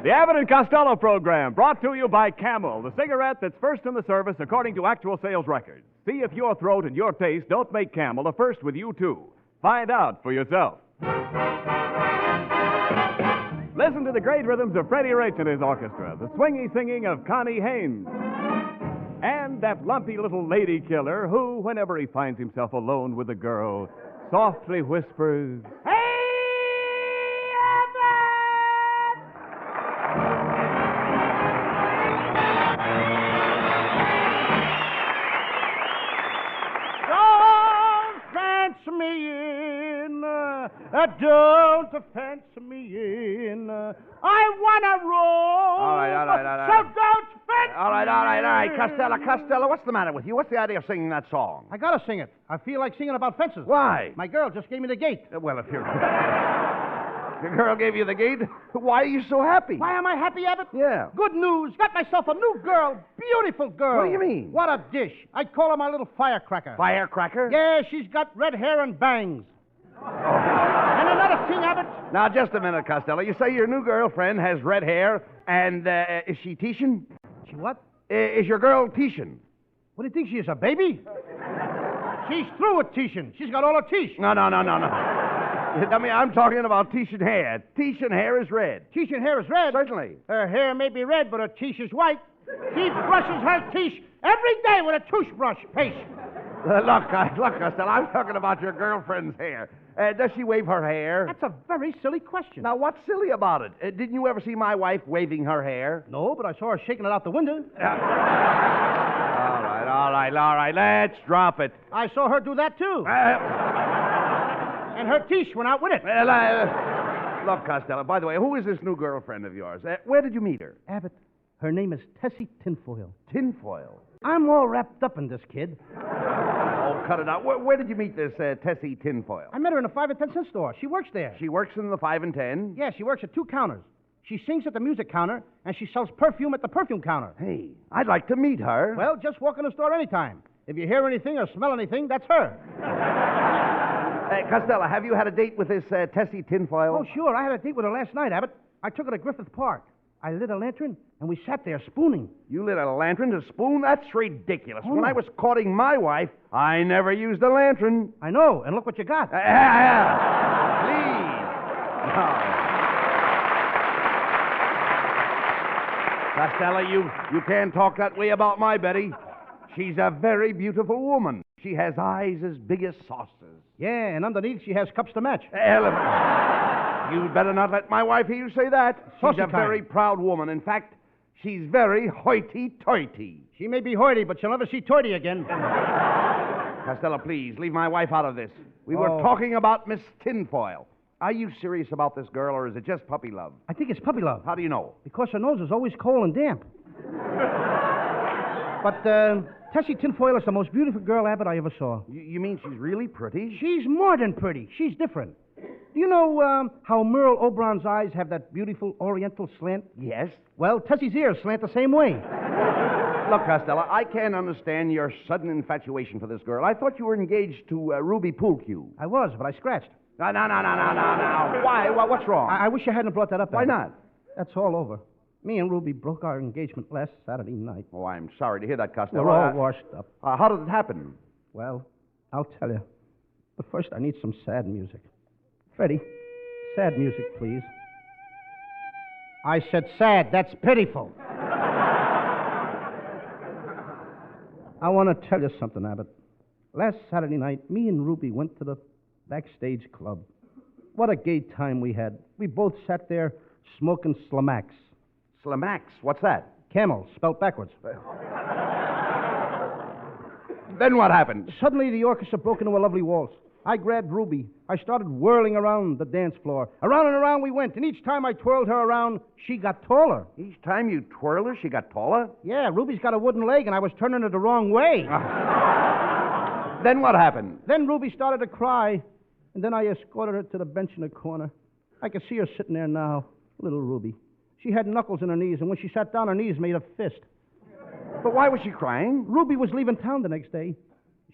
The Abbott and Costello program, brought to you by Camel, the cigarette that's first in the service according to actual sales records. See if your throat and your taste don't make Camel a first with you, too. Find out for yourself. Listen to the great rhythms of Freddie Rich and his orchestra, the swingy singing of Connie Haynes, and that lumpy little lady killer who, whenever he finds himself alone with a girl, softly whispers, "Hey, don't fence me in. I want to roll. All right. So don't fence All right. Costello, what's the matter with you? What's the idea of singing that song? I gotta sing it. I feel like singing about fences. Why? My girl just gave me the gate. Well, if your girl gave you the gate, why are you so happy? Why am I happy, Abbott? Yeah. Good news. Got myself a new girl. Beautiful girl. What do you mean? What a dish. I'd call her my little firecracker. Firecracker? Yeah, she's got red hair and bangs. And another thing, Abbott. Now, just a minute, Costello. You say your new girlfriend has red hair, and is she Titian? She what? Is your girl Titian? What do you think she is, a baby? She's through with Titian. She's got all her teeth. No. I mean, I'm talking about Titian hair. Titian hair is red. Titian hair is red? Certainly. Her hair may be red, but her teeth is white. She brushes her teeth every day with a toothbrush paste. Look, Costello, I'm talking about your girlfriend's hair. Does she wave her hair? That's a very silly question. Now, what's silly about it? Didn't you ever see my wife waving her hair? No, but I saw her shaking it out the window. All right. Let's drop it. I saw her do that, too. And her teeth went out with it. Look, Costello, by the way, who is this new girlfriend of yours? Where did you meet her? Abbott, her name is Tessie Tinfoil. Tinfoil? I'm all wrapped up in this kid. Oh, cut it out. Where did you meet this Tessie Tinfoil? I met her in a 5 and 10 cent store. She works there. She works in the 5 and 10? Yeah, she works at 2 counters. She sings at the music counter, and she sells perfume at the perfume counter. Hey, I'd like to meet her. Well, just walk in the store anytime. If you hear anything or smell anything, that's her. Costello, have you had a date with this Tessie Tinfoil? Oh, sure. I had a date with her last night, Abbott. I took her to Griffith Park. I lit a lantern, and we sat there spooning. You lit a lantern to spoon? That's ridiculous. Oh, when no. I was courting my wife, I never used a lantern. I know, and look what you got. Please. No. Costello, you can't talk that way about my Betty. She's a very beautiful woman. She has eyes as big as saucers. Yeah, and underneath she has cups to match. You'd better not let my wife hear you say that. She's a very proud woman. In fact, she's very hoity-toity. She may be hoity, but she'll never see toity again. Costello, please, leave my wife out of this. We were talking about Miss Tinfoil. Are you serious about this girl, or is it just puppy love? I think it's puppy love. How do you know? Because her nose is always cold and damp. But Tessie Tinfoil is the most beautiful girl, Abbott, I ever saw. You mean she's really pretty? She's more than pretty. She's different. Do you know how Merle Oberon's eyes have that beautiful oriental slant? Yes. Well, Tessie's ears slant the same way. Look, Costello, I can't understand your sudden infatuation for this girl. I thought you were engaged to Ruby Poolcue. I was, but I scratched. No. Why? What's wrong? I wish you hadn't brought that up. Why Abbott. not? That's all over. Me and Ruby broke our engagement last Saturday night. Oh, I'm sorry to hear that, Costello. We're all washed up. How did it happen? Well, I'll tell you. But first, I need some sad music. Freddie, sad music, please. I said sad. That's pitiful. I want to tell you something, Abbott. Last Saturday night, me and Ruby went to the backstage club. What a gay time we had. We both sat there smoking Slamax. Slamax? What's that? Camel, spelled backwards. Then what happened? Suddenly, the orchestra broke into a lovely waltz. I grabbed Ruby. I started whirling around the dance floor. Around and around we went, and each time I twirled her around, she got taller. Each time you twirl her, she got taller? Yeah, Ruby's got a wooden leg, and I was turning her the wrong way. Then what happened? Then Ruby started to cry, and then I escorted her to the bench in the corner. I can see her sitting there now, little Ruby. She had knuckles in her knees, and when she sat down, her knees made a fist. But why was she crying? Ruby was leaving town the next day.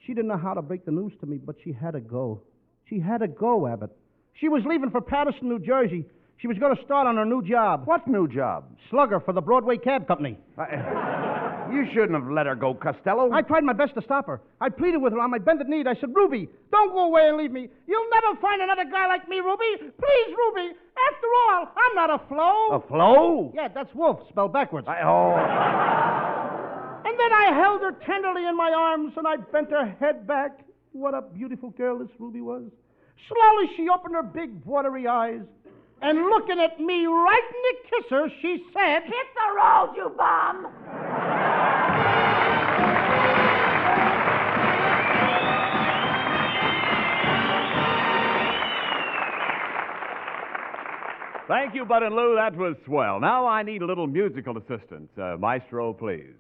She didn't know how to break the news to me, but she had to go. She had to go, Abbott. She was leaving for Patterson, New Jersey. She was going to start on her new job. What new job? Slugger for the Broadway Cab Company. You shouldn't have let her go, Costello. I tried my best to stop her. I pleaded with her on my bended knee. I said, Ruby, don't go away and leave me. You'll never find another guy like me, Ruby. Please, Ruby. After all, I'm not a flo. A flo? Yeah, that's wolf, spelled backwards. Oh. And then I held her tenderly in my arms, and I bent her head back. What a beautiful girl this Ruby was. Slowly, she opened her big, watery eyes, and looking at me right in the kisser, she said, Hit the road, you bum! Thank you, Bud and Lou. That was swell. Now I need a little musical assistance. Maestro, please.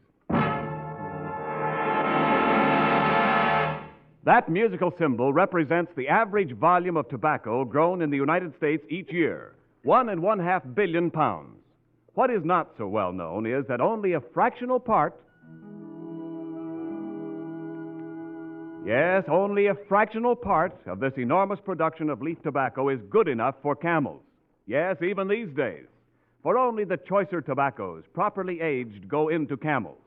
That musical symbol represents the average volume of tobacco grown in the United States each year, 1.5 billion pounds. What is not so well known is that only a fractional part, yes, only a fractional part of this enormous production of leaf tobacco is good enough for camels. Yes, even these days. For only the choicer tobaccos, properly aged, go into camels.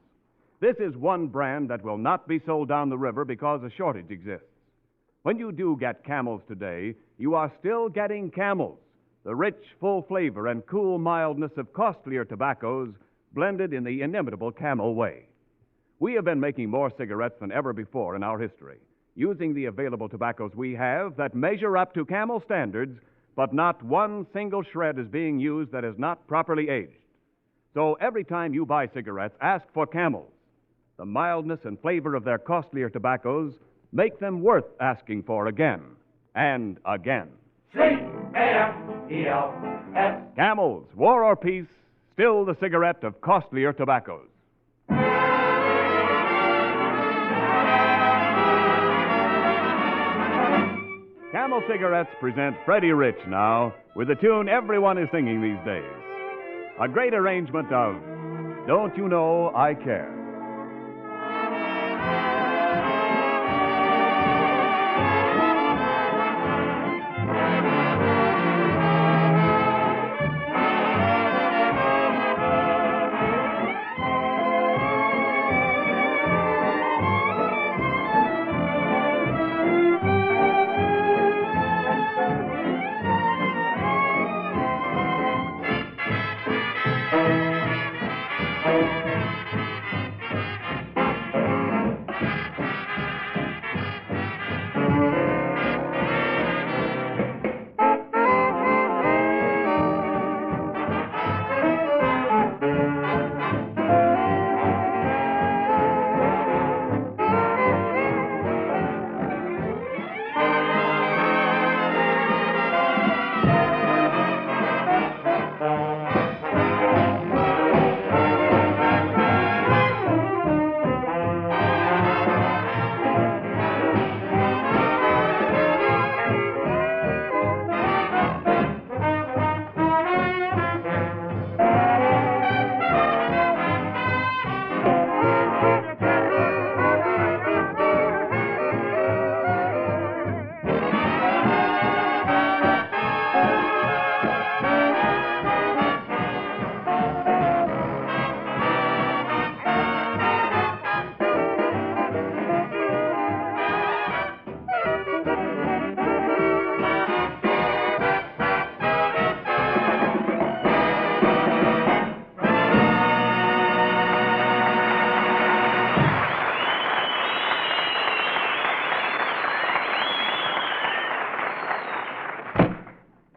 This is one brand that will not be sold down the river because a shortage exists. When you do get camels today, you are still getting camels, the rich, full flavor and cool mildness of costlier tobaccos blended in the inimitable Camel way. We have been making more cigarettes than ever before in our history, using the available tobaccos we have that measure up to Camel standards, but not one single shred is being used that is not properly aged. So every time you buy cigarettes, ask for Camels. The mildness and flavor of their costlier tobaccos make them worth asking for again and again. C-A-M-E-L-S. Camels, war or peace, still the cigarette of costlier tobaccos. Camel Cigarettes present Freddie Rich now with the tune everyone is singing these days. A great arrangement of Don't You Know I Care.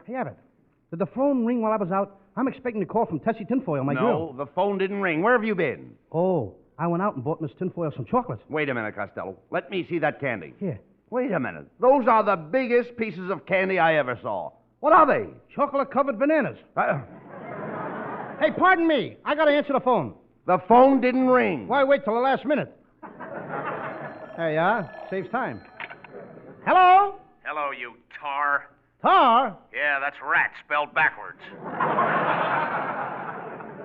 Hey, Abbott, did the phone ring while I was out? I'm expecting a call from Tessie Tinfoil, my girl. No, the phone didn't ring. Where have you been? Oh, I went out and bought Miss Tinfoil some chocolates. Wait a minute, Costello. Let me see that candy. Here. Wait a minute. Those are the biggest pieces of candy I ever saw. What are they? Chocolate-covered bananas. Hey, pardon me. I got to answer the phone. The phone didn't ring. Why wait till the last minute? There you are. Saves time. Hello? Hello, you tar. Tar? Yeah, that's rat spelled backwards.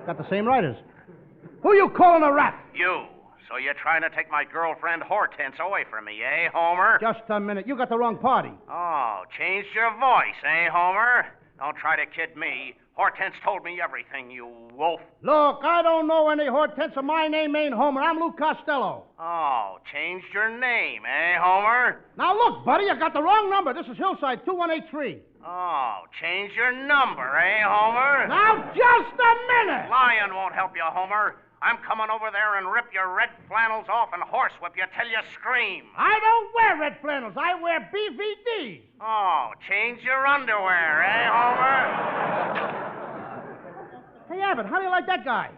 Got the same writers. Who you calling a rat? You. So you're trying to take my girlfriend Hortense away from me, eh, Homer? Just a minute. You got the wrong party. Oh, changed your voice, eh, Homer? Don't try to kid me. Hortense told me everything, you wolf. Look, I don't know any Hortense, and my name ain't Homer. I'm Lou Costello. Oh, changed your name, eh, Homer? Now, look, buddy, you got the wrong number. This is Hillside 2183. Oh, changed your number, eh, Homer? Now, just a minute. Lying won't help you, Homer. I'm coming over there and rip your red flannels off and horsewhip you till you scream. I don't wear red flannels. I wear BVDs. Oh, change your underwear, eh, Homer? Hey, Abbott, how do you like that guy?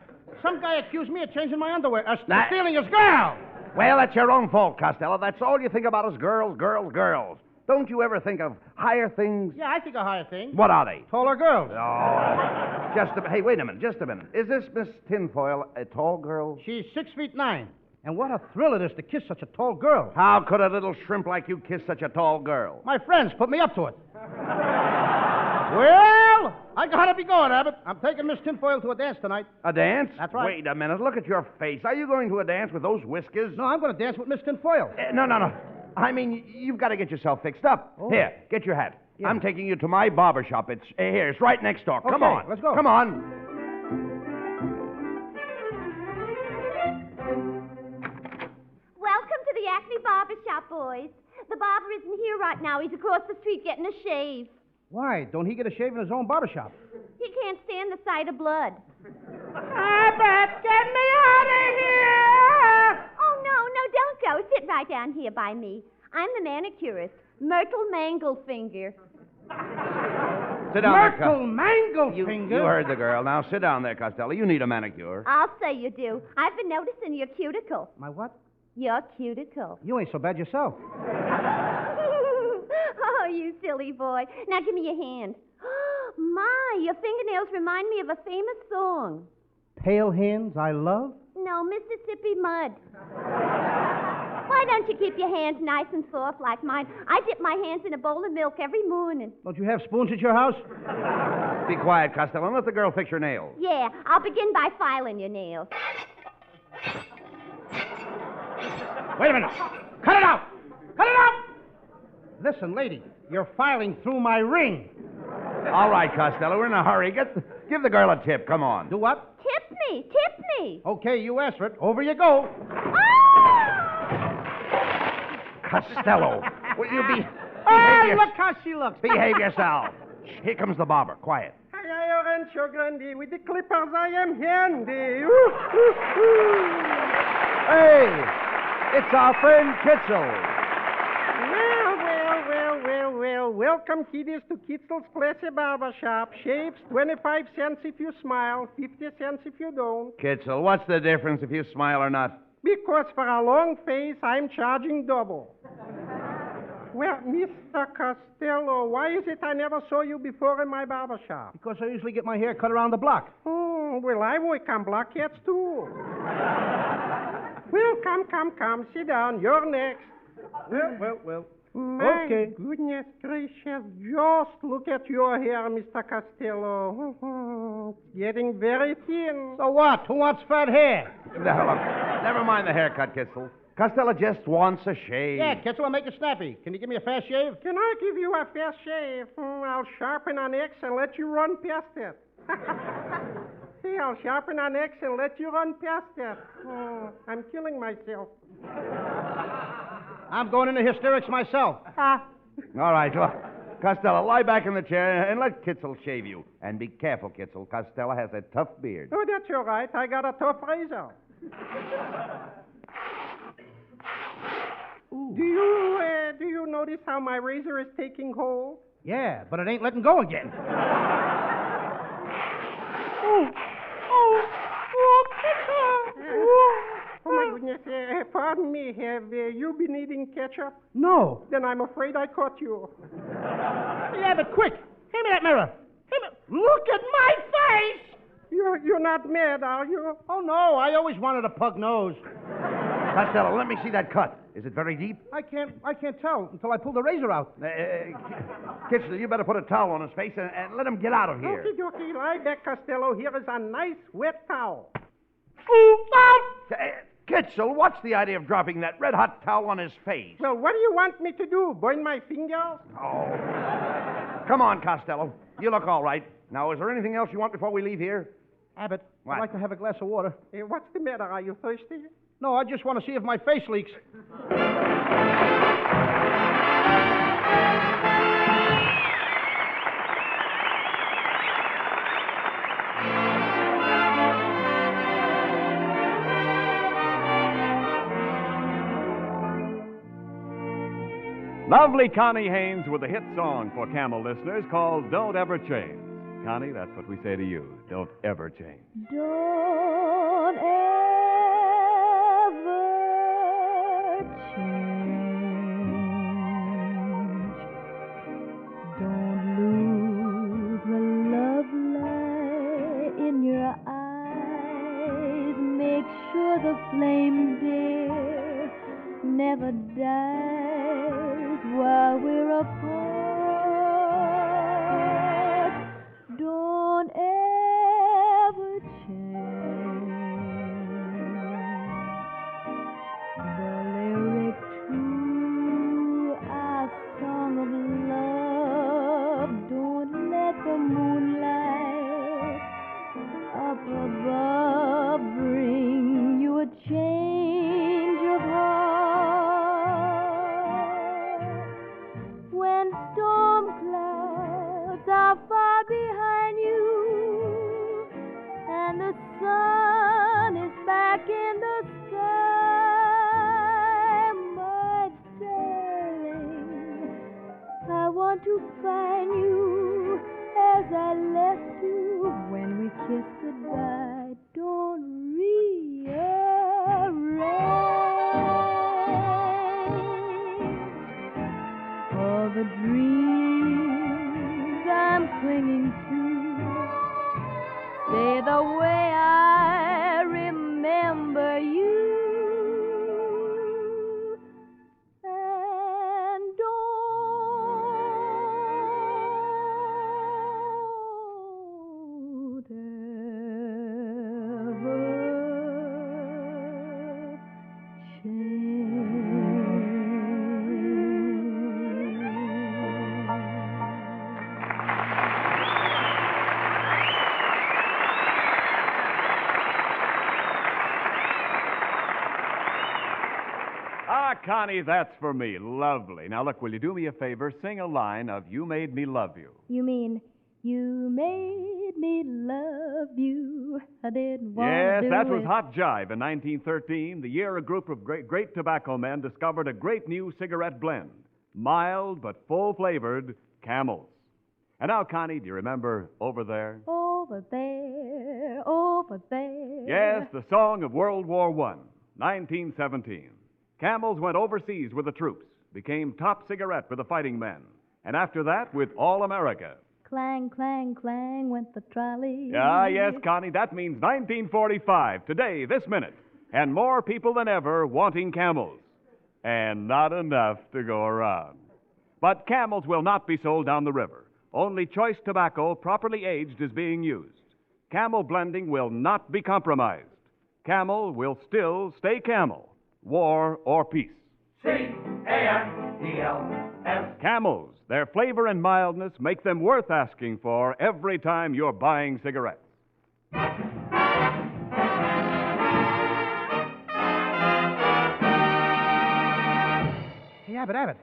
Some guy accused me of changing my underwear, stealing his girl. Well, that's your own fault, Costello. That's all you think about is girls, girls, girls. Don't you ever think of higher things? Yeah, I think of higher things. What are they? Taller girls. Oh, hey, wait a minute, just a minute. Is this Miss Tinfoil a tall girl? She's 6'9". And what a thrill it is to kiss such a tall girl. How could a little shrimp like you kiss such a tall girl? My friends put me up to it. Well, I gotta be going, Abbott. I'm taking Miss Tinfoil to a dance tonight. A dance? That's right. Wait a minute, look at your face. Are you going to a dance with those whiskers? No, I'm going to dance with Miss Tinfoil. No. I mean, you've got to get yourself fixed up. Oh. Here, get your hat. Yeah. I'm taking you to my barber shop. It's here. It's right next door. Come Okay, on. let's go. Come on. Welcome to the Acme Barber Shop, boys. The barber isn't here right now. He's across the street getting a shave. Why? Don't he get a shave in his own barber shop? He can't stand the sight of blood. Abbott, get me out of here! Oh, no, don't go. Sit right down here by me. I'm the manicurist, Myrtle Manglefinger. Sit down there, Myrtle Manglefinger? You heard the girl. Now sit down there, Costello. You need a manicure. I'll say you do. I've been noticing your cuticle. My what? Your cuticle. You ain't so bad yourself. Oh, you silly boy. Now give me your hand. My, your fingernails remind me of a famous song. Pale hands I love? No, Mississippi Mud. Why don't you keep your hands nice and soft like mine? I dip my hands in a bowl of milk every morning. Don't you have spoons at your house? Be quiet, Costello, and let the girl fix your nails. Yeah, I'll begin by filing your nails. Wait a minute. Cut it out! Cut it out! Listen, lady, you're filing through my ring. All right, Costello, we're in a hurry. Give the girl a tip. Come on. Do what? Tip me. Okay, you asked for it. Over you go. Costello, will you be... Look how she looks. Behave yourself. Here comes the barber. Quiet. Hi, Rancho Grande. With the clippers, I am handy. Hey, it's our friend Kitzel. Well. Welcome, kiddies, to Kitzel's Classy Barber Shop. Shaves, 25 cents if you smile, 50 cents if you don't. Kitzel, what's the difference if you smile or not? Because for a long face, I'm charging double. Well, Mr. Costello, why is it I never saw you before in my barber shop? Because I usually get my hair cut around the block. Well, I work on blockheads, too. Well, come. Sit down. You're next. Well. My Okay. goodness gracious. Just look at your hair, Mr. Costello. It's getting very thin. So what? Who wants fat hair? Now, look, never mind the haircut, Kitzel. Costello just wants a shave. Yeah, Kitzel, I'll make it snappy. Can you give me a fast shave? Can I give you a fast shave? I'll sharpen an X and let you run past it. See, I'll sharpen an X and let you run past it. I'm killing myself. I'm going into hysterics myself. All right, look. Costello, lie back in the chair and let Kitzel shave you. And be careful, Kitzel. Costello has a tough beard. Oh, that's all right. I got a tough razor. Do you notice how my razor is taking hold? Yeah, but it ain't letting go again. Oh, my goodness. Pardon me. Have you been eating ketchup? No. Then I'm afraid I caught you. Yeah, but quick. Hand me that mirror. Look at my face! You're not mad, are you? Oh, no. I always wanted a pug nose. Costello, let me see that cut. Is it very deep? I can't tell until I pull the razor out. Kitzel, you better put a towel on his face and let him get out of here. Okie dokie. Lie back, Costello. Here is a nice wet towel. Kitzel, what's the idea of dropping that red-hot towel on his face? Well, what do you want me to do? Burn my fingers? Oh. Come on, Costello. You look all right. Now, is there anything else you want before we leave here? Abbott, What? I'd like to have a glass of water. Hey, what's the matter? Are you thirsty? No, I just want to see if my face leaks. Lovely Connie Haynes with a hit song for Camel listeners called Don't Ever Change. Connie, that's what we say to you. Don't ever change. Don't ever change. Don't lose the love light in your eyes. Make sure the flame, dear, never dies while we're apart. Don't ever change. The lyric to our song of love. Don't let the moonlight up above bring you a change of heart. When storm clouds are far behind you and the sun is back in the sky, my darling, I want to find you as I left you when we kissed goodbye. Don't rearrange all the dreams I'm clinging to. Stay the way I remember you. And don't ever Ah, Connie, that's for me. Lovely. Now, look, will you do me a favor? Sing a line of You Made Me Love You. You mean you made me love you? I didn't want Yes, to do that was it. Hot Jive in 1913, the year a group of great tobacco men discovered a great new cigarette blend. Mild but full-flavored Camels. And now, Connie, do you remember Over There? Over there, over there. Yes, the song of World War I, 1917. Camels went overseas with the troops, became top cigarette for the fighting men, and after that, with all America. Clang, clang, clang went the trolley. Ah, yes, Connie, that means 1945, today, this minute, and more people than ever wanting Camels, and not enough to go around. But Camels will not be sold down the river. Only choice tobacco, properly aged, is being used. Camel blending will not be compromised. Camel will still stay Camel, war or peace. C-A-M-E-L-S. Camels, their flavor and mildness make them worth asking for every time you're buying cigarettes. Hey, Abbott.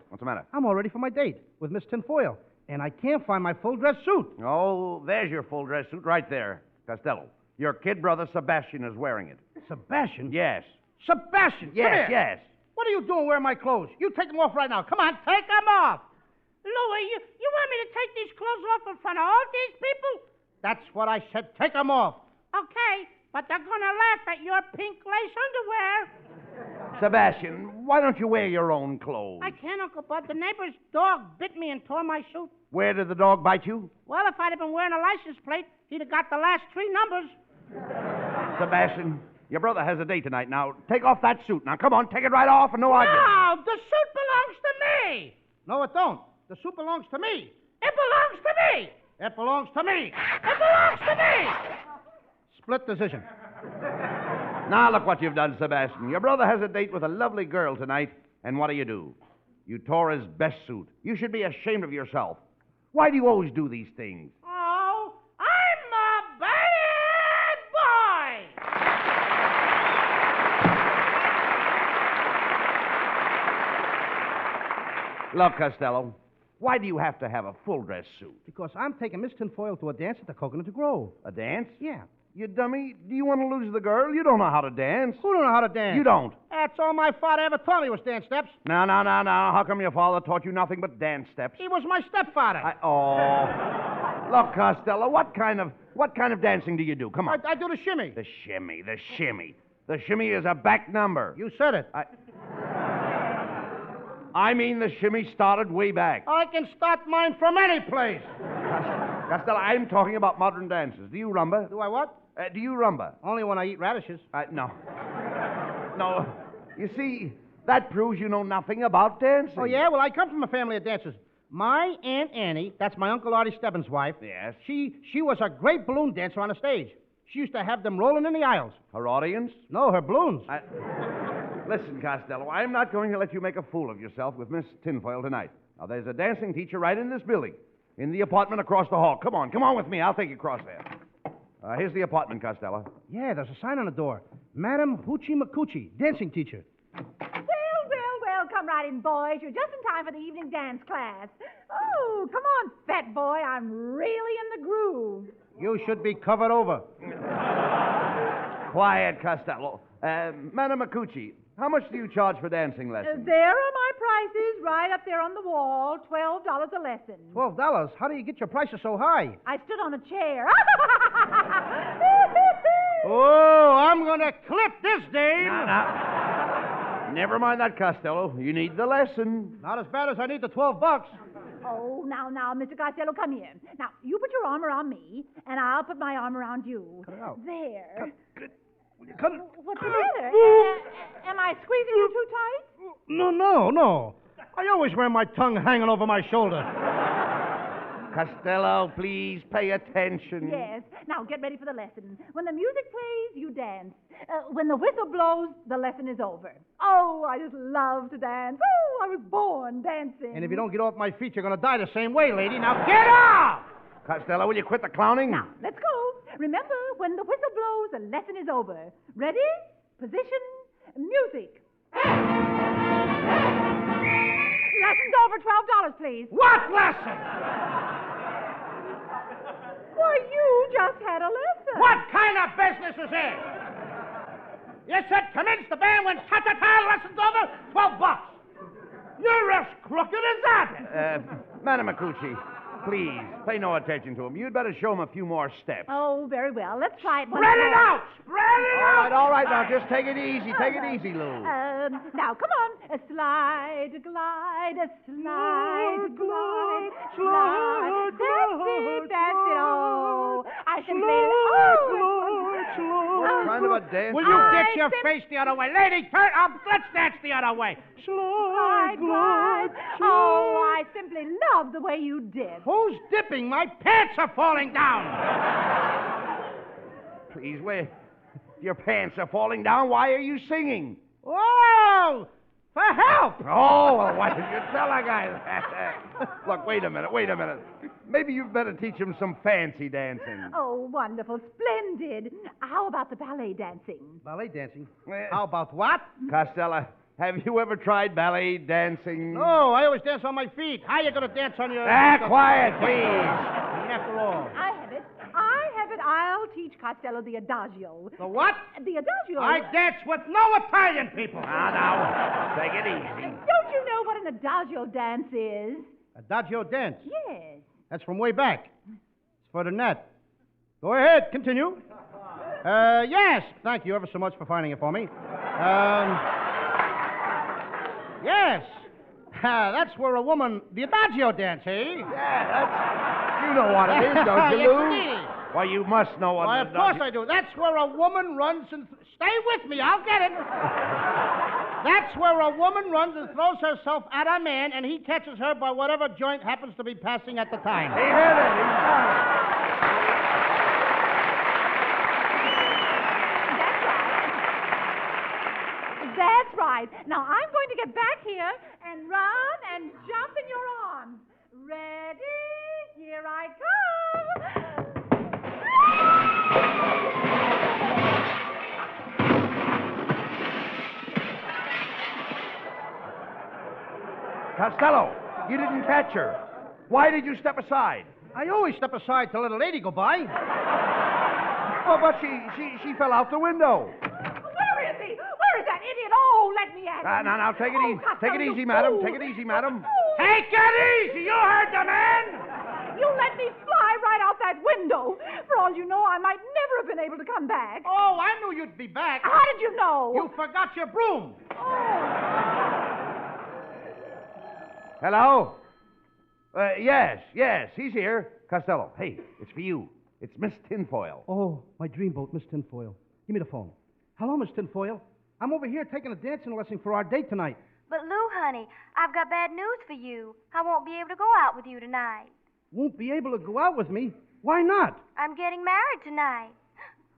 What's the matter? I'm all ready for my date with Miss Tinfoil, and I can't find my full dress suit. Oh, there's your full dress suit right there, Costello. Your kid brother Sebastian is wearing it. Sebastian? Yes. Sebastian! come Yes, here. yes. What are you doing wearing my clothes? You take them off right now. Come on, take them off. Louie, you want me to take these clothes off in front of all these people? That's what I said. Take them off. Okay, but they're gonna laugh at your pink lace underwear. Sebastian, why don't you wear your own clothes? I can't, Uncle Bud. The neighbor's dog bit me and tore my suit. Where did the dog bite you? Well, if I'd have been wearing a license plate, he'd have got the last 3 numbers. Sebastian, your brother has a date tonight. Now, take off that suit. Now, come on, take it right off and no arguing. No, the suit belongs to me. No, it don't. The suit belongs to me. It belongs to me. It belongs to me. It belongs to me. Split decision. Now, look what you've done, Sebastian. Your brother has a date with a lovely girl tonight, and what do? You tore his best suit. You should be ashamed of yourself. Why do you always do these things? Oh, I'm a bad boy! Look, Costello, why do you have to have a full dress suit? Because I'm taking Miss Tinfoil to a dance at the Coconut Grove. A dance? Yeah. You dummy. Do you want to lose the girl? You don't know how to dance. Who don't know how to dance? You don't. That's all my father ever taught me was dance steps. No. How come your father taught you nothing but dance steps? He was my stepfather. Look, Costello, what kind of dancing do you do? Come on. I do the shimmy. The shimmy. The shimmy is a back number. You said it. I mean the shimmy started way back. I can start mine from any place. Costello, I'm talking about modern dances. Do you rumba? Do I what? Do you rumba? Only when I eat radishes. No. No. You see, that proves you know nothing about dancing. Oh, yeah? Well, I come from a family of dancers. My Aunt Annie, that's my Uncle Artie Stebbins' wife. Yes. She was a great balloon dancer on the stage. She used to have them rolling in the aisles. Her audience? No, her balloons. Listen, Costello, I'm not going to let you make a fool of yourself with Miss Tinfoil tonight. Now, there's a dancing teacher right in this building, in the apartment across the hall. Come on with me. I'll take you across there. Here's the apartment, Costello. Yeah, there's a sign on the door. Madam Hoochie McCoochie, dancing teacher. Well, come right in, boys. You're just in time for the evening dance class. Oh, come on, fat boy. I'm really in the groove. You should be covered over. Quiet, Costello. Madam McCoochie, how much do you charge for dancing lessons? There are my prices right up there on the wall. $12 a lesson. $12? How do you get your prices so high? I stood on a chair. Oh, I'm going to clip this dame. Never mind that, Costello. You need the lesson. Not as bad as I need the $12. Oh, now, Mr. Costello, come here. Now, you put your arm around me, and I'll put my arm around you. Cut it out. There. Cut it. What's the matter? Am I squeezing you too tight? No. I always wear my tongue hanging over my shoulder. Costello, please pay attention. Yes. Now, get ready for the lesson. When the music plays, you dance. When the whistle blows, the lesson is over. Oh, I just love to dance. Oh, I was born dancing. And if you don't get off my feet, you're going to die the same way, lady. Now, get off! Costello, will you quit the clowning? Now, let's go. Remember, when the whistle blows, the lesson is over. Ready? Position, music. Lesson's over. $12, please. What lesson? Why, you just had a lesson. What kind of business is this? You said commence the band when ta-ta-ta, lesson's over, $12. You're as crooked as that. Madam McCoochie, please, pay no attention to him. You'd better show him a few more steps. Oh, very well. Let's try it. Spread it out! All right, now, just take it easy. Take it easy, Lou. Now, come on. A slide, a glide, a slide, a glide, slide. That's it. Oh, I can play it. What kind of a dance? Will you get your face the other way? Lady, turn up. Let's dance the other way. Slide, glide. Oh, I simply love the way you dip. Who's dipping? My pants are falling down. Please, where? Your pants are falling down. Why are you singing? Oh, for help. Oh, well, why didn't you tell a guy that? Look, wait a minute. Maybe you'd better teach him some fancy dancing. Oh, wonderful. Splendid. How about the ballet dancing? Ballet dancing? How about what? Costello, have you ever tried ballet dancing? No, I always dance on my feet. How you going to dance on your... Quiet, please. After all. I have it. I'll teach Costello the adagio. The what? The adagio. I dance with no Italian people. Now, take it easy. Don't you know what an adagio dance is? Adagio dance? Yes. That's from way back. It's for the net. Go ahead, continue. Yes. Thank you ever so much for finding it for me. Yes. That's where a woman... The adagio dance, eh? Yeah, that's... You know what it is, don't you, Yes, Lou? indeed. Why, you must know what Why, an of course adagio... I do. That's where a woman runs and... Stay with me, I'll get it. That's where a woman runs and throws herself at a man, and he catches her by whatever joint happens to be passing at the time. He hit it. He's got it. That's right. Now, I'm going to get back here and run and jump in your arms. Ready? Costello, you didn't catch her. Why did you step aside? I always step aside to let a lady go by. Oh, but she fell out the window. Where is he? Where is that idiot? Oh, let me at him. Now, take it easy. Costello, Take it you easy, madam. fool. Take it easy, madam. Take it easy! You heard the man! You let me fly right out that window. For all you know, I might never have been able to come back. Oh, I knew you'd be back. How did you know? You forgot your broom. Hello? Yes, he's here. Costello, hey, it's for you. It's Miss Tinfoil. Oh, my dreamboat, Miss Tinfoil. Give me the phone. Hello, Miss Tinfoil. I'm over here taking a dancing lesson for our date tonight. But, Lou, honey, I've got bad news for you. I won't be able to go out with you tonight. Won't be able to go out with me? Why not? I'm getting married tonight.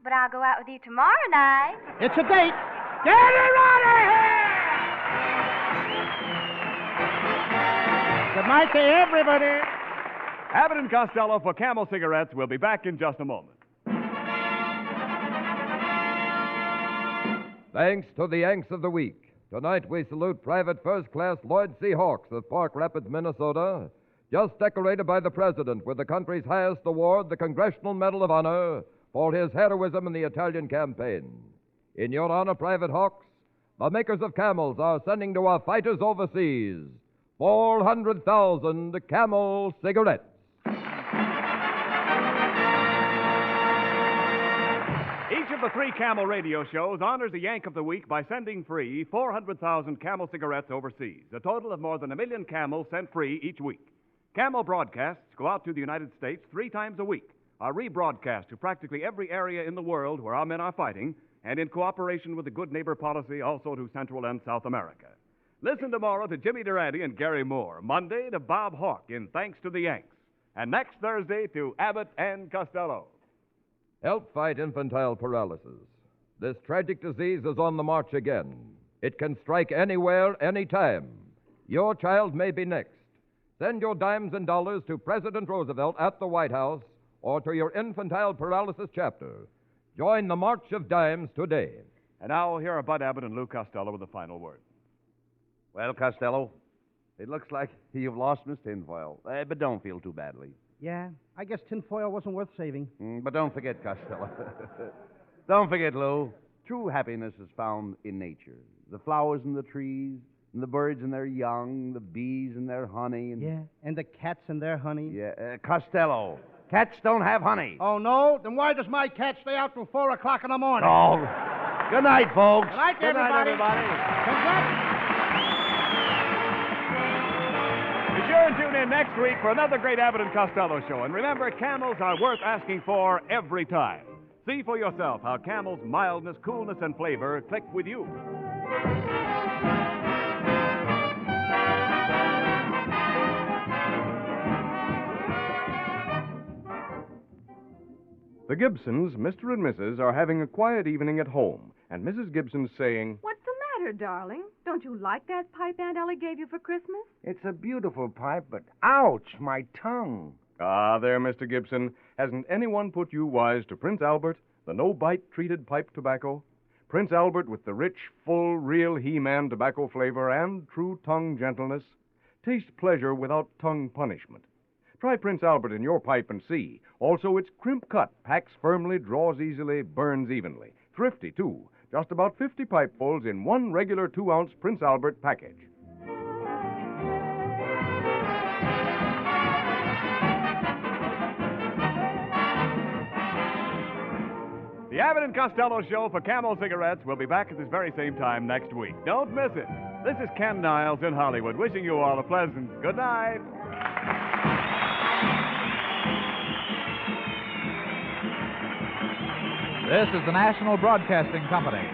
But I'll go out with you tomorrow night. It's a date. Get her out of here! Good night to everybody. Abbott and Costello for Camel cigarettes. We'll be back in just a moment. Thanks to the Yanks of the Week. Tonight we salute Private First Class Lloyd C. Hawks of Park Rapids, Minnesota, just decorated by the President with the country's highest award, the Congressional Medal of Honor, for his heroism in the Italian campaign. In your honor, Private Hawks, the makers of Camels are sending to our fighters overseas 400,000 Camel cigarettes. Each of the three Camel radio shows honors a Yank of the Week by sending free 400,000 Camel cigarettes overseas, a total of more than 1 million Camels sent free each week. Camel broadcasts go out to the United States 3 times a week, are rebroadcast to practically every area in the world where our men are fighting, and in cooperation with the Good Neighbor policy, also to Central and South America. Listen tomorrow to Jimmy Durante and Gary Moore, Monday to Bob Hawke in Thanks to the Yanks, and next Thursday to Abbott and Costello. Help fight infantile paralysis. This tragic disease is on the march again. It can strike anywhere, anytime. Your child may be next. Send your dimes and dollars to President Roosevelt at the White House or to your infantile paralysis chapter. Join the March of Dimes today. And now, here are Bud Abbott and Lou Costello with the final word. Well, Costello, it looks like you've lost Miss Tinfoil, but don't feel too badly. Yeah, I guess tinfoil wasn't worth saving. But don't forget, Costello. Don't forget, Lou, true happiness is found in nature. The flowers and the trees, and the birds and their young, the bees and their honey. Yeah, and the cats and their honey. Yeah, Costello, cats don't have honey. Oh, no? Then why does my cat stay out till 4 o'clock in the morning? Oh, good night, folks. Good night, Good night, everybody. everybody. Be sure and tune in next week for another great Abbott and Costello show. And remember, Camels are worth asking for every time. See for yourself how Camel's mildness, coolness, and flavor click with you. The Gibsons, Mr. and Mrs., are having a quiet evening at home, and Mrs. Gibson's saying, What's the matter, darling? Don't you like that pipe Aunt Ellie gave you for Christmas? It's a beautiful pipe, but ouch, my tongue. Ah, there, Mr. Gibson. Hasn't anyone put you wise to Prince Albert, the no-bite treated pipe tobacco? Prince Albert with the rich, full, real He-Man tobacco flavor and true tongue gentleness. Taste pleasure without tongue punishment. Try Prince Albert in your pipe and see. Also, it's crimp cut, packs firmly, draws easily, burns evenly. Thrifty, too. Just about 50 pipefuls in one regular 2-ounce Prince Albert package. The Abbott and Costello show for Camel cigarettes will be back at this very same time next week. Don't miss it. This is Ken Niles in Hollywood, wishing you all a pleasant good night. This is the National Broadcasting Company.